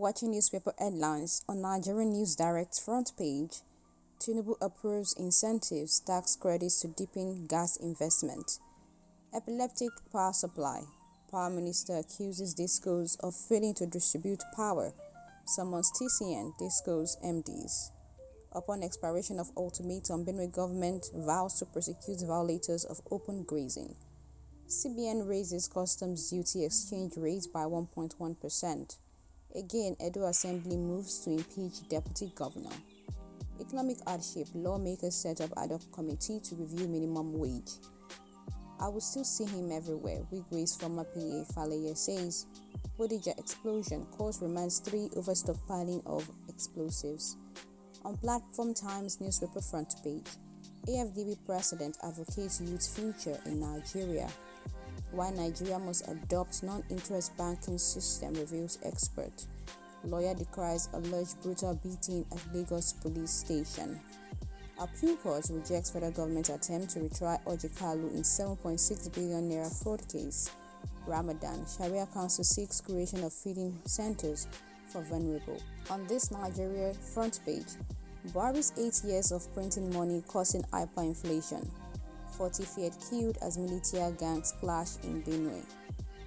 watching newspaper headlines on Nigerian News Direct's front page. Tinubu approves incentives, tax credits to deepen gas investment. Epileptic power supply. Power Minister accuses DISCOs of failing to distribute power. Summons TCN, DISCOs MDs. Upon expiration of ultimatum, Benue government vows to prosecute violators of open grazing. CBN raises customs duty exchange rate by 1.1%. Again, Edo Assembly moves to impeach deputy governor. Economic hardship, lawmakers set up ad hoc committee to review minimum wage. I will still see him everywhere, Wigwe's former PA Faleye says. Bodija explosion, cause reminds 3 over stockpiling of explosives. On Platform Times newspaper front page, AFDB president advocates youth future in Nigeria. Why Nigeria must adopt non-interest banking system, reveals expert. Lawyer decries alleged brutal beating at Lagos police station. Appeal court rejects federal government attempt to retry Ojikalu in 7.6 billion naira fraud case. Ramadan, Sharia Council seeks creation of feeding centers for vulnerable. On this Nigeria front page, Buhari's 8 years of printing money causing hyperinflation. 40 feared killed as military gangs clash in Benue.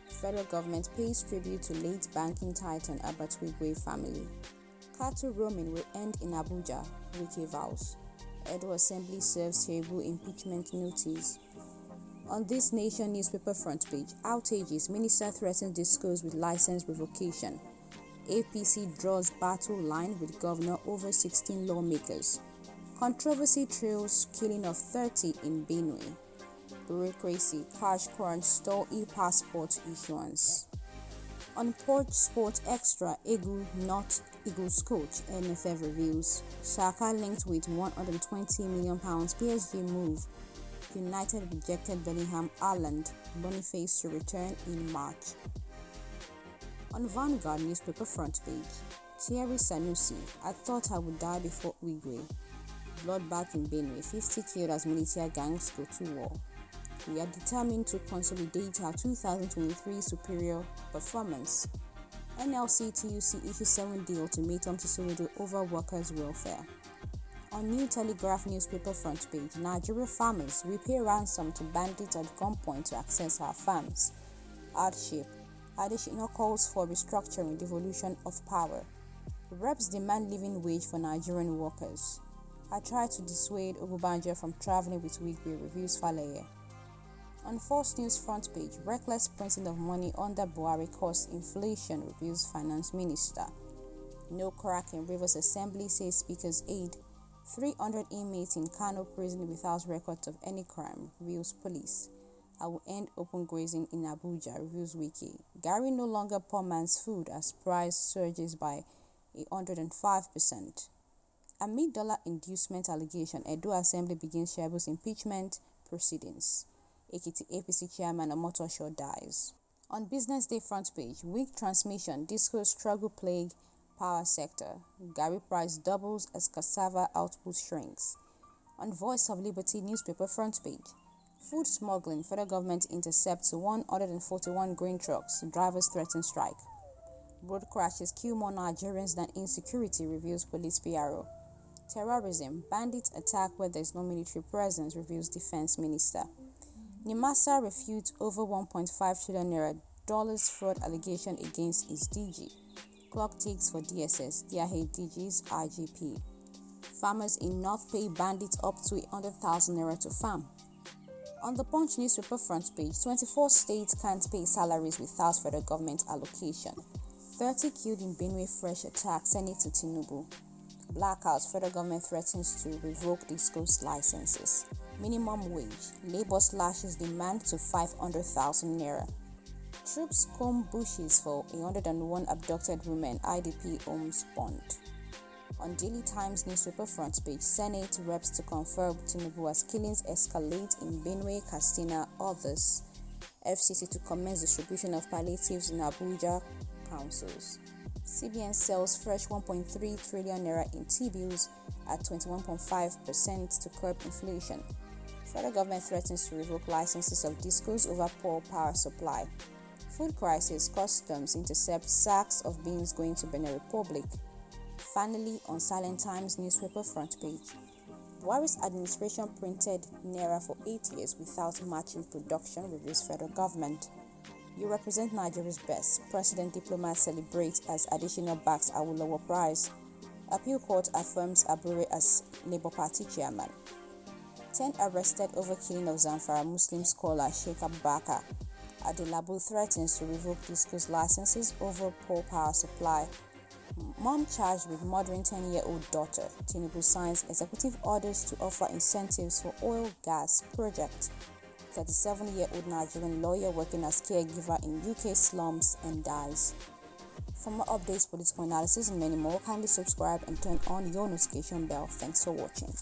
Federal government pays tribute to late banking titan Abatwigwe family. Cattle roaming will end in Abuja, Wike vows. Edo Assembly serves terrible impeachment notice. On this Nation newspaper front page, Outages, Minister threatens DISCOs with license revocation. APC draws battle line with governor over 16 lawmakers. Controversy trails killing of 30 in Benue. Bureaucracy, cash crunch stall e-passport issuance. On Port Sport Extra, not Eagles coach, NFF reveals. Saka linked with £120 million PSG move. United rejected Bellingham Haaland. Boniface to return in March. On Vanguard newspaper front page, Thierry Sanusi, I thought I would die before Wigwe. Bloodbath in Benue, 50 killed as military gangs go to war. We are determined to consolidate our 2023 superior performance. NLC TUC issues 7-day ultimatum to Soludo over workers' welfare. On New Telegraph newspaper front page, Nigeria farmers, we pay ransom to bandits at gunpoint to access our farms. Hardship. Additional calls for restructuring, devolution of power. Reps demand living wage for Nigerian workers. I tried to dissuade Ogubanjo from traveling with Wigwe, reviews Faleye. On Fox News front page, reckless printing of money under Buhari caused inflation, reviews Finance Minister. No crack in Rivers Assembly, says Speaker's aide. 300 inmates in Kano prison without records of any crime, reviews Police. I will end open grazing in Abuja, reviews Wiki. Gary no longer poor man's food as price surges by 105%. Amid dollar inducement allegation, Edo Assembly begins Shebu's impeachment proceedings. Ekiti APC chairman Omotosho dies. On Business Day front page, weak transmission, DISCO struggle plague power sector. Gary price doubles as cassava output shrinks. On Voice of Liberty newspaper front page, food smuggling, federal government intercepts 141 grain trucks, drivers threaten strike. Road crashes kill more Nigerians than insecurity, reveals police PRO. Terrorism, bandits attack where there is no military presence, reveals defense minister. Nimasa refutes over 1.5 trillion naira dollars fraud allegation against its DG. Clock ticks for DSS, their head DG's IGP. Farmers in North pay bandits up to 100,000 naira to farm. On the Punch newspaper front page, 24 states can't pay salaries without federal government allocation. 30 killed in Benue fresh attack, Senate to Tinubu. Blackouts, federal government threatens to revoke DISCO's licenses. Minimum wage, Labour slashes demand to 500,000 naira. Troops comb bushes for 101 abducted women, IDP homes bond. On Daily Times newspaper front page, Senate reps to confirm Tinubu as killings escalate in Benue, Katsina, others. FCC to commence distribution of palliatives in Abuja councils. CBN sells fresh 1.3 trillion naira in T-bills at 21.5% to curb inflation. Federal government threatens to revoke licenses of DISCOs over poor power supply. Food crisis, customs intercept sacks of beans going to Benin Republic. Finally, on Silent Times newspaper front page. Buhari's administration printed naira for 8 years without matching production, reveals federal government. You represent Nigeria's best. President diplomat celebrates as additional backs Awolowo Prize. Appeal court affirms Abure as Labour Party chairman. 10 arrested over killing of Zamfara Muslim scholar Sheikh Abubakar. Adelabu threatens to revoke discos licenses over poor power supply. Mom charged with murdering 10-year-old daughter. Tinubu signs executive orders to offer incentives for oil gas project. 37-year-old Nigerian lawyer working as caregiver in UK slums and dies. For more updates, political analysis, and many more, kindly subscribe and turn on your notification bell. Thanks for watching.